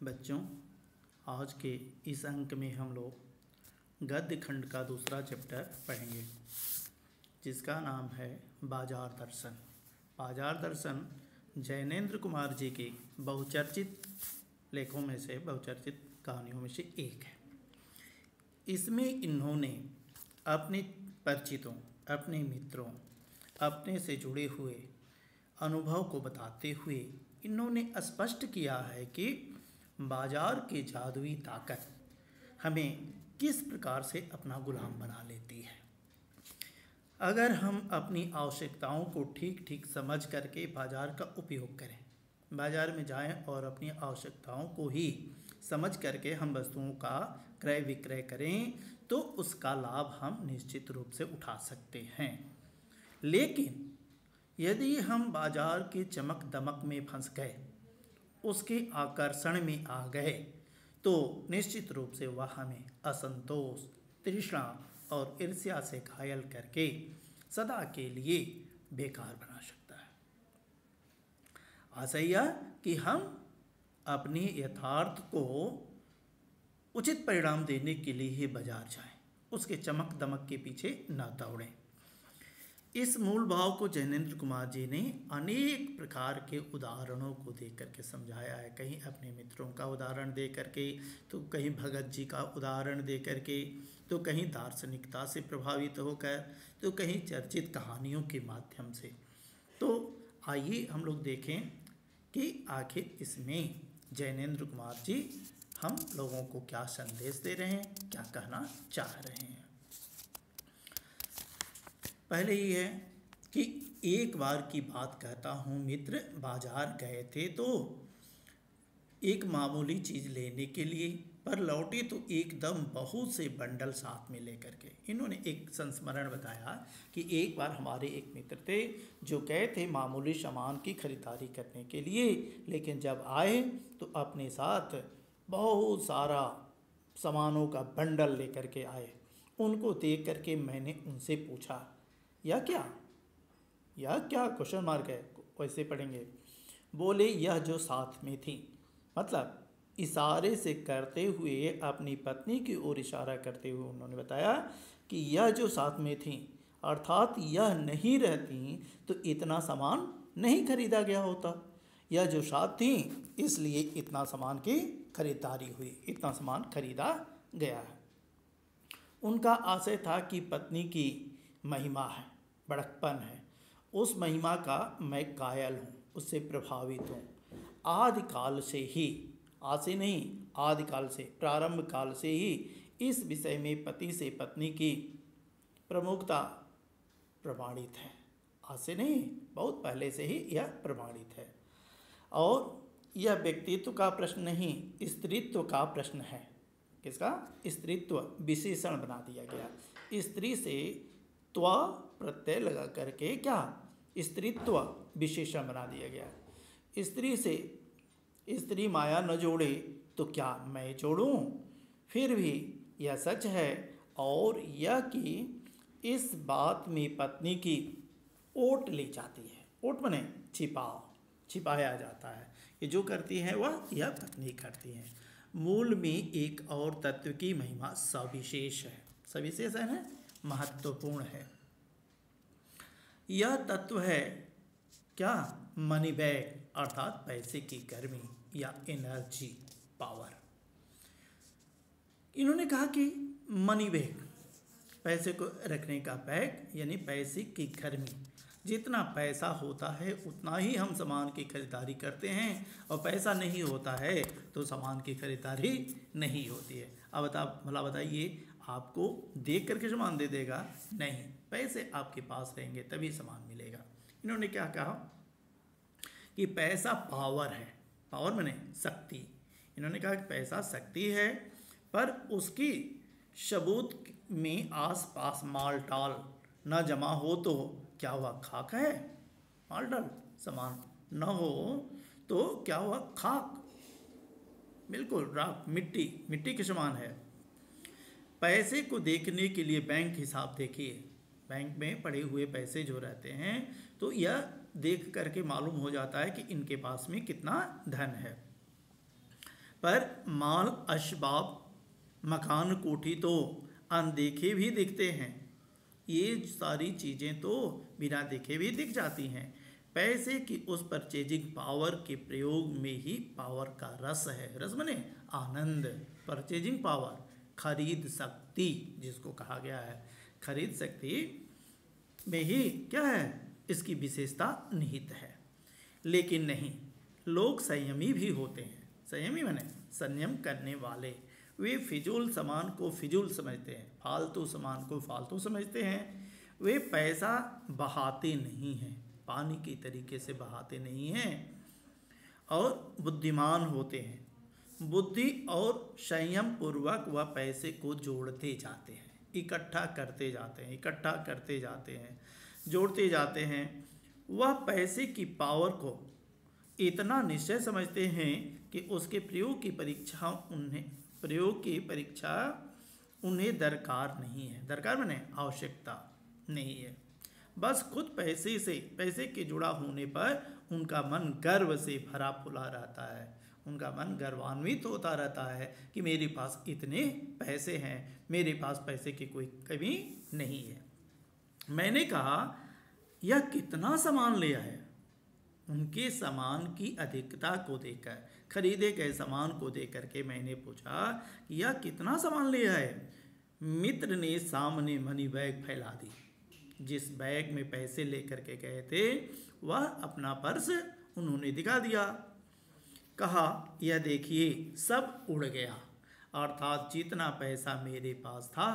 बच्चों, आज के इस अंक में हम लोग गद्य खंड का दूसरा चैप्टर पढ़ेंगे जिसका नाम है बाजार दर्शन। बाजार दर्शन जैनेंद्र कुमार जी के बहुचर्चित लेखों में से, बहुचर्चित कहानियों में से एक है। इसमें इन्होंने अपने परिचितों, अपने मित्रों, अपने से जुड़े हुए अनुभव को बताते हुए इन्होंने स्पष्ट किया है कि बाजार की जादुई ताकत हमें किस प्रकार से अपना गुलाम बना लेती है। अगर हम अपनी आवश्यकताओं को ठीक ठीक समझ करके बाजार का उपयोग करें, बाजार में जाएं और अपनी आवश्यकताओं को ही समझ करके हम वस्तुओं का क्रय विक्रय करें तो उसका लाभ हम निश्चित रूप से उठा सकते हैं। लेकिन यदि हम बाजार की चमक दमक में फंस गए, उसके आकर्षण में आ गए, तो निश्चित रूप से वह हमें असंतोष, तृष्णा और ईर्ष्या से घायल करके सदा के लिए बेकार बना सकता है। आशा यह कि हम अपने यथार्थ को उचित परिणाम देने के लिए ही बाजार जाएं, उसके चमक दमक के पीछे न दौड़ें। इस मूल भाव को जैनेंद्र कुमार जी ने अनेक प्रकार के उदाहरणों को दे करके समझाया है। कहीं अपने मित्रों का उदाहरण दे करके, तो कहीं भगत जी का उदाहरण दे करके, तो कहीं दार्शनिकता से प्रभावित होकर, तो कहीं चर्चित कहानियों के माध्यम से। तो आइए हम लोग देखें कि आखिर इसमें जैनेंद्र कुमार जी हम लोगों को क्या संदेश दे रहे हैं, क्या कहना चाह रहे हैं। पहले ही है कि एक बार की बात कहता हूँ, मित्र बाजार गए थे तो एक मामूली चीज़ लेने के लिए, पर लौटे तो एकदम बहुत से बंडल साथ में लेकर के। इन्होंने एक संस्मरण बताया कि एक बार हमारे एक मित्र थे जो गए थे मामूली सामान की खरीदारी करने के लिए, लेकिन जब आए तो अपने साथ बहुत सारा सामानों का बंडल लेकर के आए। उनको देख करके मैंने उनसे पूछा, यह क्या क्वेश्चन मार्क है, वैसे पढ़ेंगे। बोले यह जो साथ में थी, मतलब इशारे से करते हुए अपनी पत्नी की ओर इशारा करते हुए उन्होंने बताया कि यह जो साथ में थी, अर्थात यह नहीं रहती तो इतना सामान नहीं खरीदा गया होता। यह जो साथ थी इसलिए इतना सामान की खरीदारी हुई, इतना सामान खरीदा गया है। उनका आशय था कि पत्नी की महिमा है, बड़कपन है, उस महिमा का मैं कायल हूँ, उससे प्रभावित हूँ। आदिकाल से ही, आज से नहीं, आदिकाल से, प्रारंभ काल से ही इस विषय में पति से पत्नी की प्रमुखता प्रमाणित है। आज से नहीं, बहुत पहले से ही यह प्रमाणित है। और यह व्यक्तित्व का प्रश्न नहीं, स्त्रीत्व का प्रश्न है। किसका? स्त्रीत्व विशेषण बना दिया गया। स्त्री से त्वा प्रत्यय लगा करके क्या स्त्रीत्व विशेषण बना दिया गया। स्त्री से स्त्री माया न जोड़े तो क्या मैं जोड़ूं? फिर भी यह सच है और यह कि इस बात में पत्नी की ओट ली जाती है। ओट माने छिपाया जाता है। ये जो करती है वह यह पत्नी करती है। मूल में एक और तत्व की महिमा सविशेष है। सविशेष है ना, महत्वपूर्ण है। यह तत्व है क्या? मनी बैग, अर्थात पैसे की गर्मी या एनर्जी, पावर। इन्होंने कहा कि मनी बैग, पैसे को रखने का बैग, यानी पैसे की गर्मी। जितना पैसा होता है उतना ही हम सामान की खरीदारी करते हैं, और पैसा नहीं होता है तो सामान की खरीदारी नहीं होती है। अब भला बताइए, आपको देख करके सामान दे देगा? नहीं, पैसे आपके पास रहेंगे तभी सामान मिलेगा। इन्होंने क्या कहा कि पैसा पावर है। पावर माने शक्ति। इन्होंने कहा कि पैसा शक्ति है, पर उसकी सबूत में आसपास माल टाल न जमा हो तो क्या वह खाक है? माल टाल सामान न हो तो क्या वह खाक, बिल्कुल राख, मिट्टी के समान है। पैसे को देखने के लिए बैंक हिसाब देखिए। बैंक में पड़े हुए पैसे जो रहते हैं तो यह देख करके मालूम हो जाता है कि इनके पास में कितना धन है। पर माल असबाब मकान कोठी तो अनदेखे भी दिखते हैं। ये सारी चीज़ें तो बिना देखे भी दिख जाती हैं। पैसे की उस परचेजिंग पावर के प्रयोग में ही पावर का रस है। रस माने आनंद। परचेजिंग पावर, खरीद शक्ति जिसको कहा गया है, खरीद शक्ति में ही क्या है, इसकी विशेषता निहित है। लेकिन नहीं, लोग संयमी भी होते हैं। संयमी माने संयम करने वाले। वे फिजूल सामान को फिजूल समझते हैं, फालतू सामान को फालतू समझते हैं। वे पैसा बहाते नहीं हैं, पानी की तरीके से बहाते नहीं हैं, और बुद्धिमान होते हैं। बुद्धि और संयम पूर्वक वह पैसे को जोड़ते जाते हैं, इकट्ठा करते जाते हैं, इकट्ठा करते जाते हैं, जोड़ते जाते हैं। वह पैसे की पावर को इतना निश्चय समझते हैं कि उसके प्रयोग की परीक्षा उन्हें दरकार नहीं है। दरकार माने आवश्यकता नहीं है। बस खुद पैसे के जुड़ा होने पर उनका मन गर्व से भरा फुला रहता है। उनका मन गर्वान्वित होता रहता है कि मेरे पास इतने पैसे हैं, मेरे पास पैसे की कोई कमी नहीं है। मैंने कहा, यह कितना सामान ले आए? उनके सामान की अधिकता को देखकर, खरीदे गए सामान को देख करके मैंने पूछा, यह कितना सामान ले आए? मित्र ने सामने मनी बैग फैला दी। जिस बैग में पैसे लेकर के गए थे वह अपना पर्स उन्होंने दिखा दिया। कहा, यह देखिए, सब उड़ गया। अर्थात जितना पैसा मेरे पास था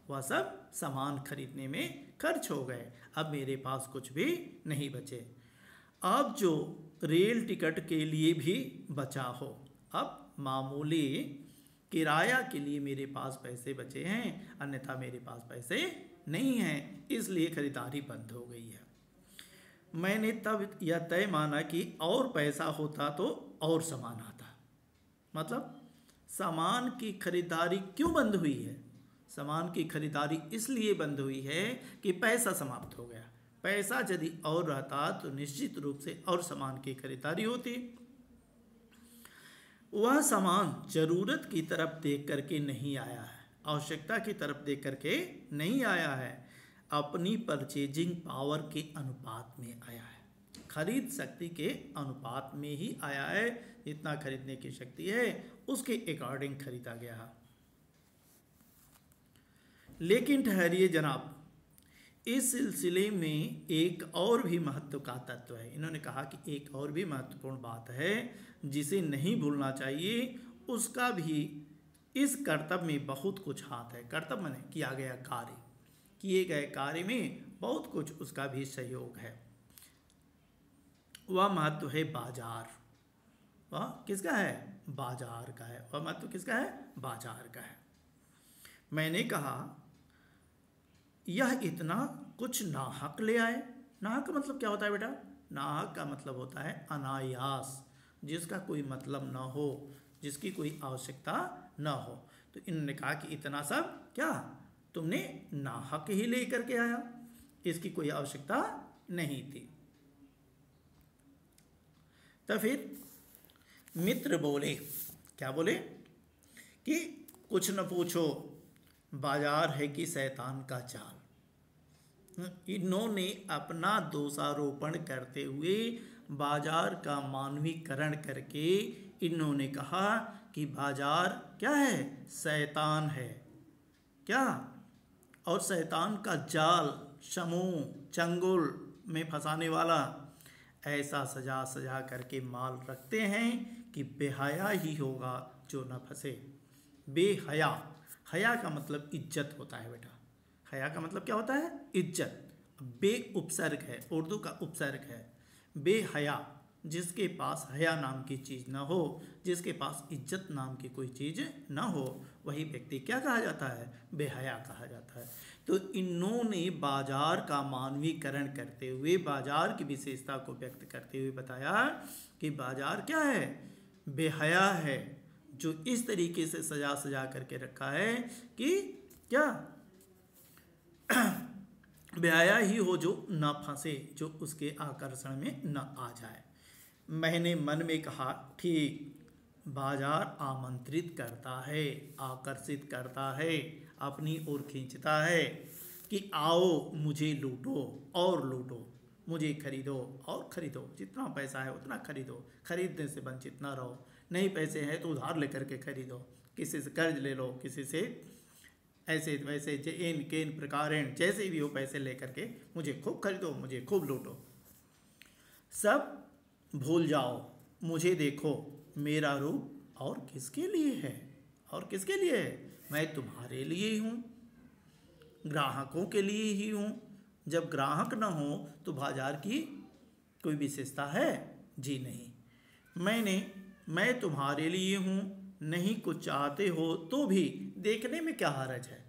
वह सब सामान खरीदने में खर्च हो गए। अब मेरे पास कुछ भी नहीं बचे। अब जो रेल टिकट के लिए भी बचा हो, अब मामूली किराया के लिए मेरे पास पैसे बचे हैं, अन्यथा मेरे पास पैसे नहीं हैं, इसलिए खरीदारी बंद हो गई है। मैंने तब यह तय माना कि और पैसा होता तो और सामान आता। मतलब सामान की खरीदारी क्यों बंद हुई है? सामान की खरीदारी इसलिए बंद हुई है कि पैसा समाप्त हो गया। पैसा यदि और रहता तो निश्चित रूप से और सामान की खरीदारी होती। वह सामान जरूरत की तरफ देख करके नहीं आया है, आवश्यकता की तरफ देख करके नहीं आया है, अपनी परचेजिंग पावर के अनुपात में आया है, खरीद शक्ति के अनुपात में ही आया है। जितना खरीदने की शक्ति है उसके अकॉर्डिंग खरीदा गया। लेकिन ठहरिए जनाब, इस सिलसिले में एक और भी महत्व का तत्व है। इन्होंने कहा कि एक और भी महत्वपूर्ण बात है जिसे नहीं भूलना चाहिए। उसका भी इस कर्तव्य में बहुत कुछ हाथ है। कर्तव्य माने किया गया कार्य, किए गए कार्य में बहुत कुछ उसका भी सहयोग है। वह महत्व है बाजार। वह किसका है? बाजार का है। वह महत्व किसका है? बाजार का है। मैंने कहा, यह इतना कुछ नाहक ले आए। नाहक का मतलब क्या होता है बेटा? नाहक का मतलब होता है अनायास, जिसका कोई मतलब ना हो, जिसकी कोई आवश्यकता ना हो। तो इन्होंने कहा कि इतना सब क्या तुमने नाहक ही ले करके आया, इसकी कोई आवश्यकता नहीं थी। तो फिर मित्र बोले, क्या बोले कि कुछ न पूछो, बाजार है कि शैतान का चाल। इन्होंने अपना दोषारोपण करते हुए बाजार का मानवीकरण करके इन्होंने कहा कि बाजार क्या है? शैतान है। क्या? और शैतान का जाल, समूह, चंगुल में फंसाने वाला, ऐसा सजा सजा करके माल रखते हैं कि बेहया ही होगा जो न फंसे। बेहया, हया का मतलब इज्जत होता है बेटा। हया का मतलब क्या होता है? इज्जत। बे उपसर्ग है, उर्दू का उपसर्ग है। बेहया, जिसके पास हया नाम की चीज़ ना हो, जिसके पास इज्जत नाम की कोई चीज़ ना हो, वही व्यक्ति क्या कहा जाता है? बेहया कहा जाता है। तो इन्होंने बाजार का मानवीकरण करते हुए, बाजार की विशेषता को व्यक्त करते हुए बताया कि बाजार क्या है? बेहया है, जो इस तरीके से सजा सजा करके रखा है कि क्या बेहया ही हो, जो न फंसे, जो उसके आकर्षण में न आ जाए। मैंने मन में कहा, ठीक, बाजार आमंत्रित करता है, आकर्षित करता है, अपनी ओर खींचता है कि आओ मुझे लूटो और लूटो, मुझे खरीदो और खरीदो, जितना पैसा है उतना खरीदो, खरीदने से वंचित ना रहो, नहीं पैसे हैं तो उधार लेकर के खरीदो, किसी से कर्ज ले लो, किसी से ऐसे वैसे इन केन प्रकारेण जैसे भी हो पैसे लेकर के मुझे खूब खरीदो, मुझे खूब लूटो, सब भूल जाओ, मुझे देखो, मेरा रूप और किसके लिए है, और किसके लिए है, मैं तुम्हारे लिए ही हूँ, ग्राहकों के लिए ही हूँ। जब ग्राहक न हो तो बाजार की कोई विशेषता है? जी नहीं। मैं तुम्हारे लिए हूँ, नहीं कुछ चाहते हो तो भी देखने में क्या हर्ज है।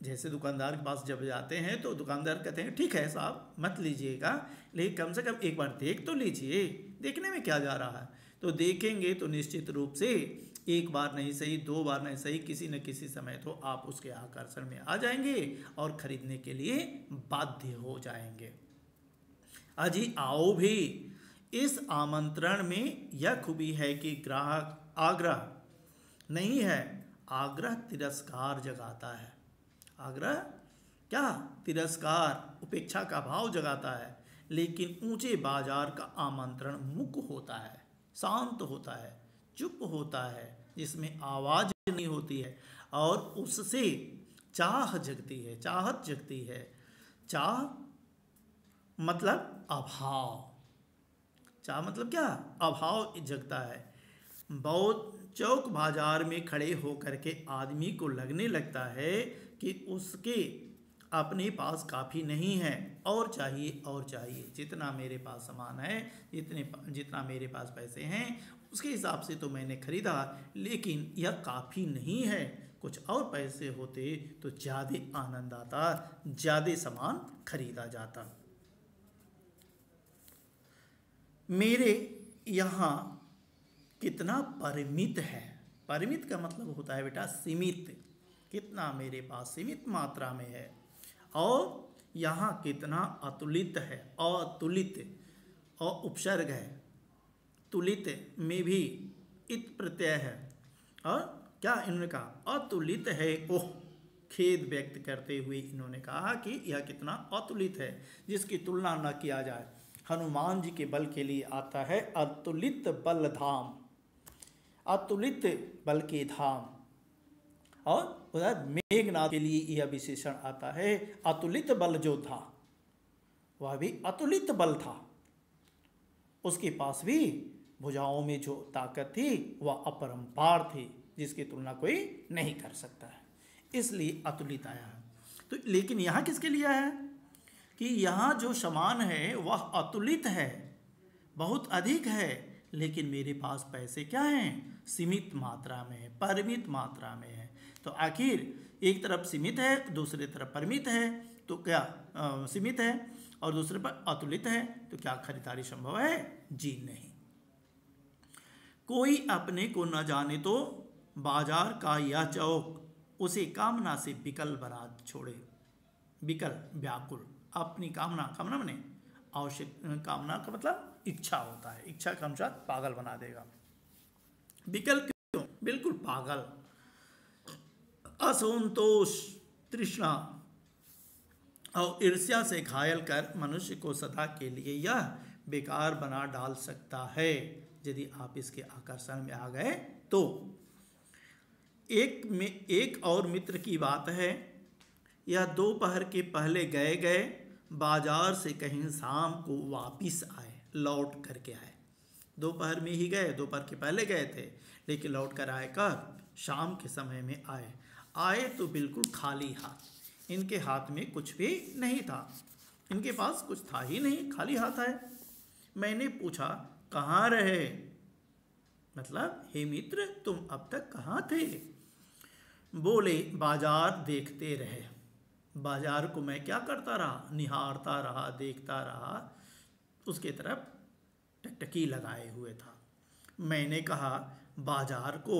जैसे दुकानदार के पास जब जाते हैं तो दुकानदार कहते हैं ठीक है साहब मत लीजिएगा, लेकिन कम से कम एक बार देख तो लीजिए, देखने में क्या जा रहा है। तो देखेंगे तो निश्चित रूप से एक बार नहीं सही, दो बार नहीं सही, किसी न किसी समय तो आप उसके आकर्षण में आ जाएंगे और खरीदने के लिए बाध्य हो जाएंगे। अजी आओ भी, इस आमंत्रण में यह खूबी है कि ग्राहक आग्रह नहीं है, आग्रह तिरस्कार जगाता है। आग्रह क्या? तिरस्कार, उपेक्षा का भाव जगाता है। लेकिन ऊंचे बाजार का आमंत्रण मुक होता है, शांत होता है, चुप होता है, जिसमें आवाज नहीं होती है और उससे चाह जगती है, चाहत जगती है। चाह मतलब अभाव, चाह मतलब क्या? अभाव जगता है। बहुत चौक बाजार में खड़े होकर के आदमी को लगने लगता है कि उसके अपने पास काफ़ी नहीं है, और चाहिए और चाहिए, जितना मेरे पास सामान है, जितना मेरे पास पैसे हैं उसके हिसाब से तो मैंने खरीदा, लेकिन यह काफ़ी नहीं है, कुछ और पैसे होते तो ज़्यादा आनंद आता, ज़्यादा सामान खरीदा जाता। मेरे यहाँ कितना परिमित है। परिमित का मतलब होता है बेटा सीमित, कितना मेरे पास सीमित मात्रा में है। और यहाँ कितना अतुलित है, अतुलित, और उपसर्ग है, तुलित में भी इत प्रत्यय है। और क्या इन्होंने कहा? अतुलित है। ओह, खेद व्यक्त करते हुए इन्होंने कहा कि यह कितना अतुलित है, जिसकी तुलना न किया जाए। हनुमान जी के बल के लिए आता है अतुलित बल धाम, अतुलित बल के धाम। और उधर मेघनाथ के लिए यह विशेषण आता है अतुलित बल जो था, वह भी अतुलित बल था, उसके पास भी भुजाओं में जो ताकत थी वह अपरंपार थी, जिसकी तुलना कोई नहीं कर सकता है, इसलिए अतुलित आया है। तो लेकिन यहाँ किसके लिए आया है कि यहाँ जो सामान है वह अतुलित है, बहुत अधिक है, लेकिन मेरे पास पैसे क्या हैं? सीमित मात्रा में है, परिमित मात्रा में है। तो आखिर एक तरफ सीमित है, दूसरी तरफ परिमित है, तो क्या सीमित है और दूसरे पर अतुलित है, तो क्या खरीदारी संभव है? जी नहीं। कोई अपने को न जाने तो बाजार का यह चौक उसे कामना से विकल बना छोड़े। विकल, व्याकुल, अपनी कामना, कामना मने आवश्यक, कामना का मतलब इच्छा होता है, इच्छा के अनुसार पागल बना देगा। विकल क्यों? बिल्कुल पागल। असंतोष, तृष्णा और ईर्ष्या से घायल कर मनुष्य को सदा के लिए यह बेकार बना डाल सकता है, यदि आप इसके आकर्षण में आ गए तो। एक और मित्र की बात है, यह दोपहर के पहले गए बाजार से कहीं शाम को वापिस आए, लौट करके आए। दोपहर में ही गए, दोपहर के पहले गए थे, लेकिन लौट कर आए कब? शाम के समय में आए तो बिल्कुल खाली हाथ, इनके हाथ में कुछ भी नहीं था, इनके पास कुछ था ही नहीं, खाली हाथ आए। मैंने पूछा कहाँ रहे, मतलब हे मित्र तुम अब तक कहाँ थे? बोले बाजार देखते रहे। बाजार को मैं क्या करता रहा? निहारता रहा, देखता रहा, उसके तरफ टकटकी लगाए हुए था। मैंने कहा बाजार को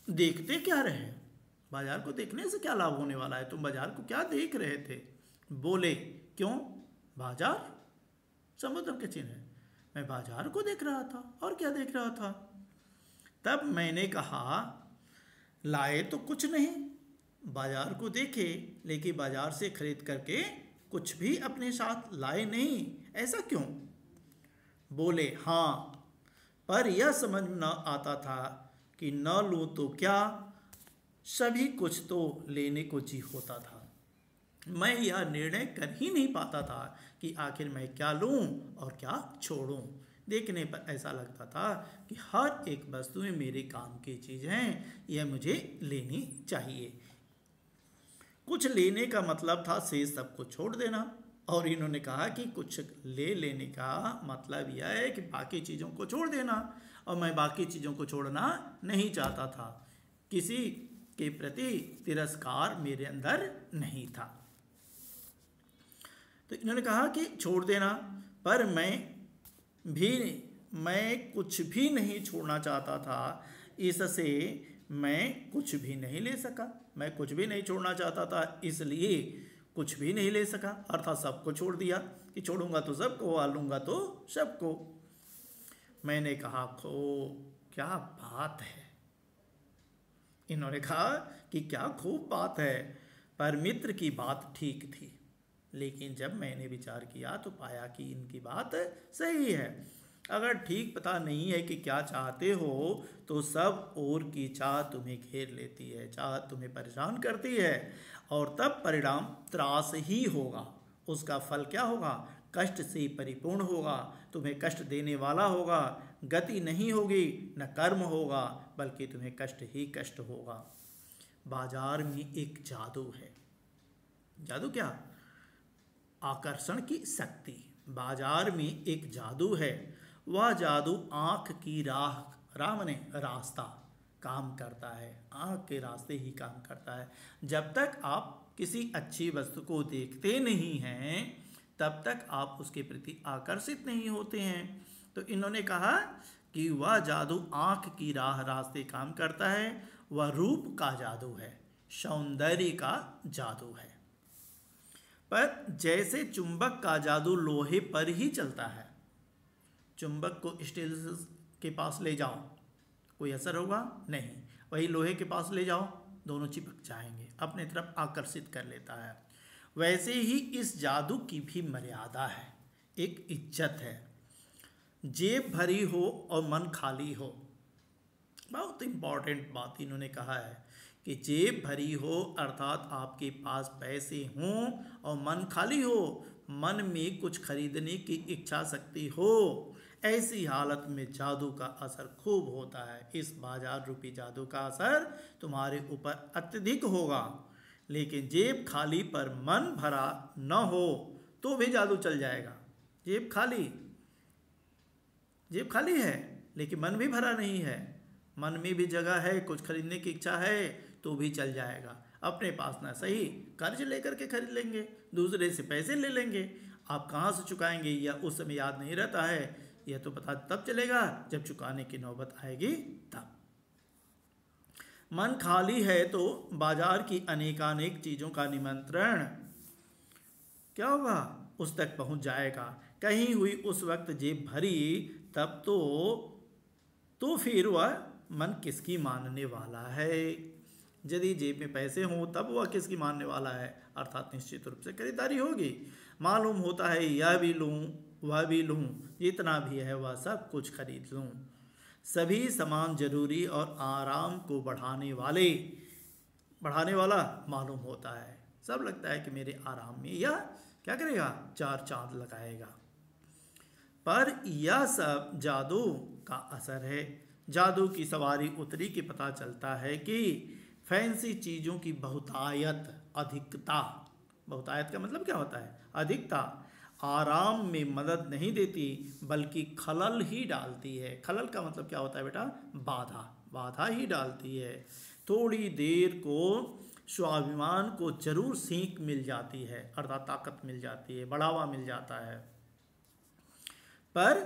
देखते क्या रहे? बाजार को देखने से क्या लाभ होने वाला है? तुम बाजार को क्या देख रहे थे? बोले क्यों? बाजार समुद्र के चिन्ह है। मैं बाजार को देख रहा था। और क्या देख रहा था? तब मैंने कहा, लाए तो कुछ नहीं, बाजार को देखे लेकिन बाजार से खरीद करके कुछ भी अपने साथ लाए नहीं, ऐसा क्यों? बोले, हाँ, पर यह समझ न आता था कि न लूँ तो क्या, सभी कुछ तो लेने को जी होता था। मैं यह निर्णय कर ही नहीं पाता था कि आखिर मैं क्या लूँ और क्या छोड़ूं। देखने पर ऐसा लगता था कि हर एक वस्तु में मेरे काम की चीज़ हैं, यह मुझे लेनी चाहिए। कुछ लेने का मतलब था शेष सबको छोड़ देना, और इन्होंने कहा कि कुछ ले लेने का मतलब यह है कि बाकी चीज़ों को छोड़ देना, और मैं बाकी चीज़ों को छोड़ना नहीं चाहता था। किसी के प्रति तिरस्कार मेरे अंदर नहीं था। तो इन्होंने कहा कि छोड़ देना, पर मैं कुछ भी नहीं छोड़ना चाहता था, इससे मैं कुछ भी नहीं ले सका। मैं कुछ भी नहीं छोड़ना चाहता था, इसलिए कुछ भी नहीं ले सका। अर्थात सबको छोड़ दिया कि छोड़ूंगा तो सबको, लूंगा तो सबको। मैंने कहा, क्या बात है। इन्होंने कहा कि क्या खूब बात है, पर मित्र की बात ठीक थी। लेकिन जब मैंने विचार किया तो पाया कि इनकी बात सही है। अगर ठीक पता नहीं है कि क्या चाहते हो तो सब और की चाह तुम्हें घेर लेती है, चाह तुम्हें परेशान करती है, और तब परिणाम त्रास ही होगा। उसका फल क्या होगा? कष्ट से परिपूर्ण होगा, तुम्हें कष्ट देने वाला होगा। गति नहीं होगी, न कर्म होगा, बल्कि तुम्हें कष्ट ही कष्ट होगा। बाजार में एक जादू है। जादू क्या? आकर्षण की शक्ति। बाजार में एक जादू है। वह जादू आँख की राह माने रास्ता काम करता है। आँख के रास्ते ही काम करता है। जब तक आप किसी अच्छी वस्तु को देखते नहीं हैं तब तक आप उसके प्रति आकर्षित नहीं होते हैं। तो इन्होंने कहा कि वह जादू आँख की रास्ते काम करता है। वह रूप का जादू है, सौंदर्य का जादू है। पर जैसे चुंबक का जादू लोहे पर ही चलता है। चुंबक को स्टील के पास ले जाओ, कोई असर होगा नहीं। वही लोहे के पास ले जाओ, दोनों चिपक जाएंगे, अपने तरफ आकर्षित कर लेता है। वैसे ही इस जादू की भी मर्यादा है, एक इज्जत है। जेब भरी हो और मन खाली हो। बहुत इंपॉर्टेंट बात इन्होंने कहा है कि जेब भरी हो अर्थात आपके पास पैसे हों और मन खाली हो, मन में कुछ खरीदने की इच्छा शक्ति हो, ऐसी हालत में जादू का असर खूब होता है। इस बाजार रूपी जादू का असर तुम्हारे ऊपर अत्यधिक होगा। लेकिन जेब खाली पर मन भरा न हो तो भी जादू चल जाएगा। जेब खाली है लेकिन मन भी भरा नहीं है, मन में भी जगह है, कुछ खरीदने की इच्छा है तो भी चल जाएगा। अपने पास ना सही कर्ज लेकर के खरीद लेंगे, दूसरे से पैसे ले लेंगे, आप कहाँ से चुकाएंगे या उस समय याद नहीं रहता है। यह तो पता तब चलेगा जब चुकाने की नौबत आएगी तब। मन खाली है तो बाजार की अनेकानेक चीज़ों का निमंत्रण क्या होगा, उस तक पहुंच जाएगा। कहीं हुई उस वक्त जेब भरी तब तो फिर वह मन किसकी मानने वाला है। यदि जेब में पैसे हों तब वह किसकी मानने वाला है, अर्थात निश्चित रूप से खरीदारी होगी। मालूम होता है यह भी लूँ वह भी लूँ, जितना भी है वह सब कुछ खरीद लूँ। सभी सामान जरूरी और आराम को बढ़ाने वाला मालूम होता है। सब लगता है कि मेरे आराम में यह क्या करेगा, चार चांद लगाएगा। पर यह सब जादू का असर है। जादू की सवारी उतरी कि पता चलता है कि फैंसी चीज़ों की बहुतायत का मतलब क्या होता है, अधिकता आराम में मदद नहीं देती बल्कि खलल ही डालती है। खलल का मतलब क्या होता है बेटा, बाधा ही डालती है। थोड़ी देर को स्वाभिमान को जरूर सीख मिल जाती है, अर्थात ताकत मिल जाती है, बढ़ावा मिल जाता है, पर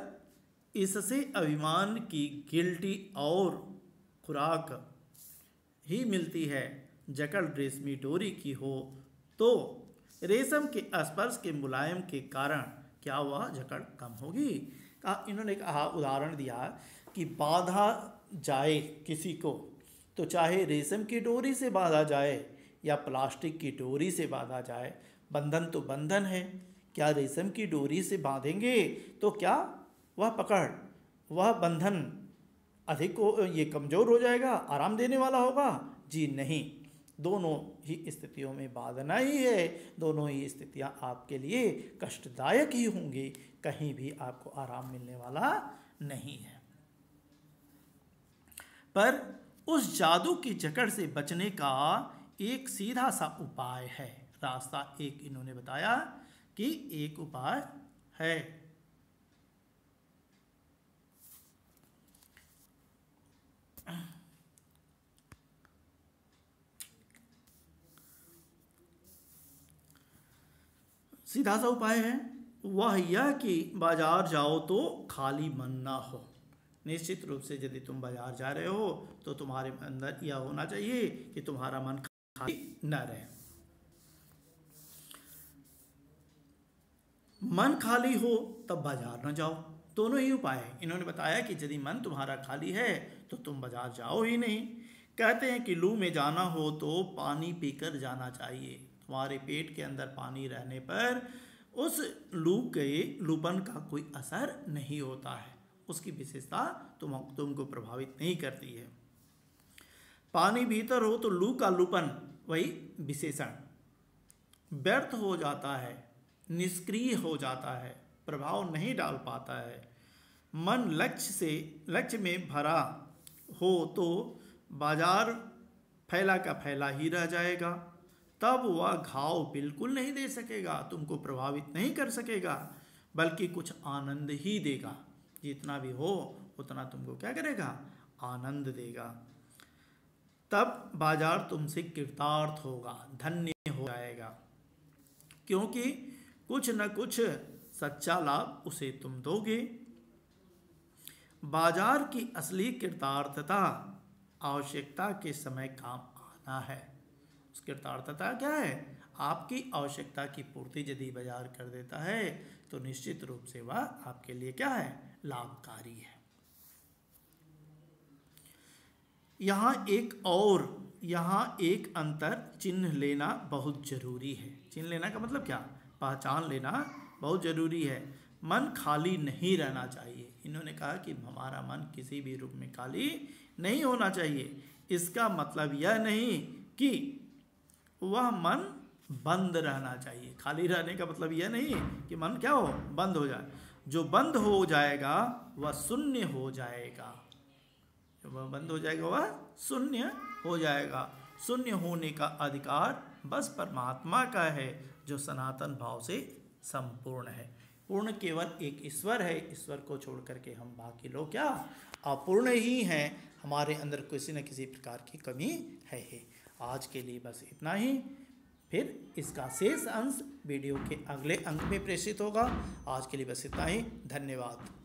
इससे अभिमान की गिल्टी और खुराक ही मिलती है। जकड़ रेशमी डोरी की हो तो रेशम के स्पर्श के मुलायम के कारण क्या वह जकड़ कम होगी, इन्होंने कहा, उदाहरण दिया कि बांधा जाए किसी को तो चाहे रेशम की डोरी से बांधा जाए या प्लास्टिक की डोरी से बांधा जाए, बंधन तो बंधन है। क्या रेशम की डोरी से बांधेंगे तो क्या वह बंधन अधिक ये कमज़ोर हो जाएगा, आराम देने वाला होगा? जी नहीं, दोनों ही स्थितियों में बांधना ही है, दोनों ही स्थितियां आपके लिए कष्टदायक ही होंगी, कहीं भी आपको आराम मिलने वाला नहीं है। पर उस जादू की जकड़ से बचने का एक सीधा सा उपाय है, रास्ता एक इन्होंने बताया कि एक उपाय है। सीधा सा उपाय है वह यह कि बाजार जाओ तो खाली मन ना हो। निश्चित रूप से यदि तुम बाजार जा रहे हो तो तुम्हारे अंदर यह होना चाहिए कि तुम्हारा मन खाली न रहे। मन खाली हो तब बाजार न जाओ, दोनों ही उपाय है। इन्होंने बताया कि यदि मन तुम्हारा खाली है तो तुम बाजार जाओ ही नहीं। कहते हैं कि लू में जाना हो तो पानी पीकर जाना चाहिए। तुम्हारे पेट के अंदर पानी रहने पर उस लूपन का कोई असर नहीं होता है, उसकी विशेषता तुमको प्रभावित नहीं करती है। पानी भीतर हो तो लू का लूपन वही विशेषण व्यर्थ हो जाता है, निष्क्रिय हो जाता है, प्रभाव नहीं डाल पाता है। मन लक्ष्य में भरा हो तो बाजार फैला का फैला ही रह जाएगा, तब वह घाव बिल्कुल नहीं दे सकेगा, तुमको प्रभावित नहीं कर सकेगा, बल्कि कुछ आनंद ही देगा। जितना भी हो उतना तुमको क्या करेगा? आनंद देगा। तब बाजार तुमसे कृतार्थ होगा, धन्य हो जाएगा, क्योंकि कुछ न कुछ सच्चा लाभ उसे तुम दोगे। बाजार की असली कृतार्थता आवश्यकता के समय काम आना है। उस कृतार्थता क्या है? आपकी आवश्यकता की पूर्ति यदि बाजार कर देता है तो निश्चित रूप से वह आपके लिए क्या है? लाभकारी है। यहाँ एक अंतर चिन्ह लेना बहुत जरूरी है। चिन्ह लेना का मतलब क्या? पहचान लेना बहुत जरूरी है। मन खाली नहीं रहना चाहिए। इन्होंने कहा कि हमारा मन किसी भी रूप में खाली नहीं होना चाहिए। इसका मतलब यह नहीं कि वह मन बंद रहना चाहिए। खाली रहने का मतलब यह नहीं कि मन क्या हो? बंद हो जाए। जो बंद हो जाएगा वह शून्य हो जाएगा। जो वह बंद हो जाएगा वह शून्य हो जाएगा। शून्य होने का अधिकार बस परमात्मा का है, जो सनातन भाव से संपूर्ण है। पूर्ण केवल एक ईश्वर है। ईश्वर को छोड़ करके हम बाकी लोग क्या? अपूर्ण ही हैं। हमारे अंदर किसी न किसी प्रकार की कमी है ही। आज के लिए बस इतना ही। फिर इसका शेष अंश वीडियो के अगले अंक में प्रेषित होगा। आज के लिए बस इतना ही। धन्यवाद।